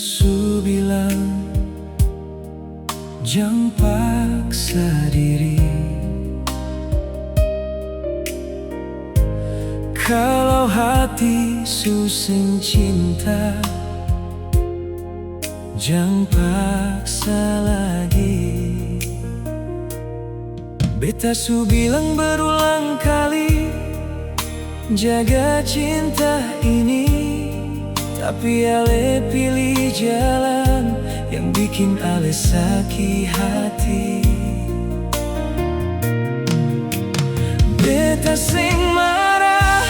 su bilang jangan paksa diri. Kalau hati su sing cinta, jangan paksa lagi. Beta su bilang berulang kali, jaga cinta ini, tapi ale pilih jalan yang bikin ale sakit hati. Beta sing marah,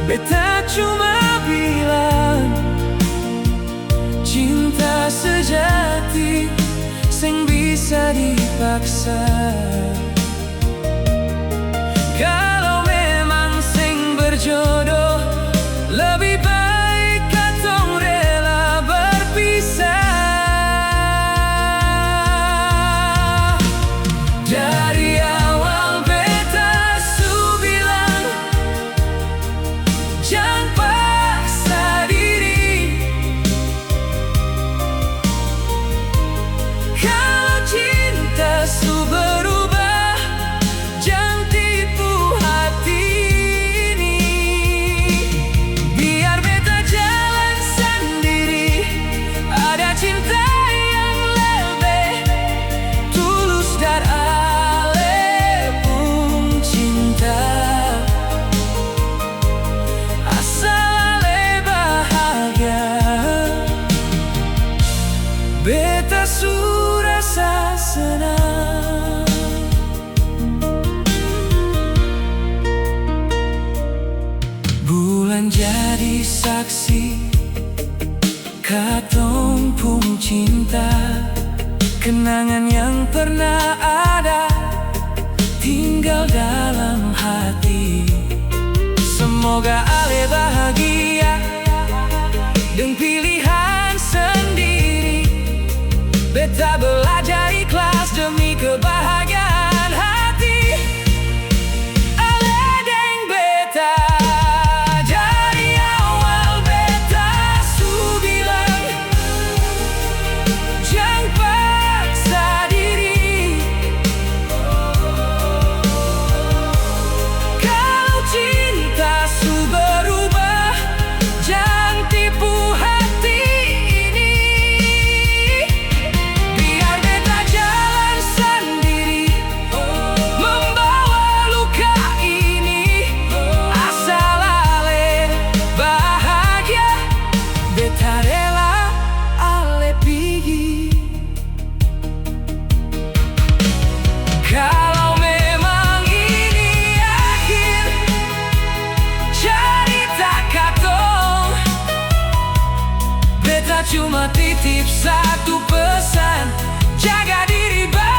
beta cuma bilang cinta sejati sing bisa dipaksa. Kalau memang sing berjodoh, lebih baik katong rela berpisah. Dari awal beta su bilang jangan paksa diri. Kalau cinta su berubah, jangan tipu hati ini. Biar beta jalan sendiri, ada cinta yang lebih tulus dari ale pun cinta. Asal ale bahagia, beta su rasa senang. Bulan jadi saksi katong pun cinta, kenangan yang pernah ada tinggal dalam hati. Semoga ale bahagia dengan pilihan sendiri. Beta belajar ikhlas demi kebahagiaan hati ale deng beta. Dari awal beta su bilang jangan paksa diri. Kalau cinta su berubah, jangan tipu hati ini. Biar beta jalan sendiri, membawa luka ini. Asal ale bahagia, beta rela ale pigi. Kalau memang ini akhir cerita katong, beta cuma titip satu pesan, jaga diri baik.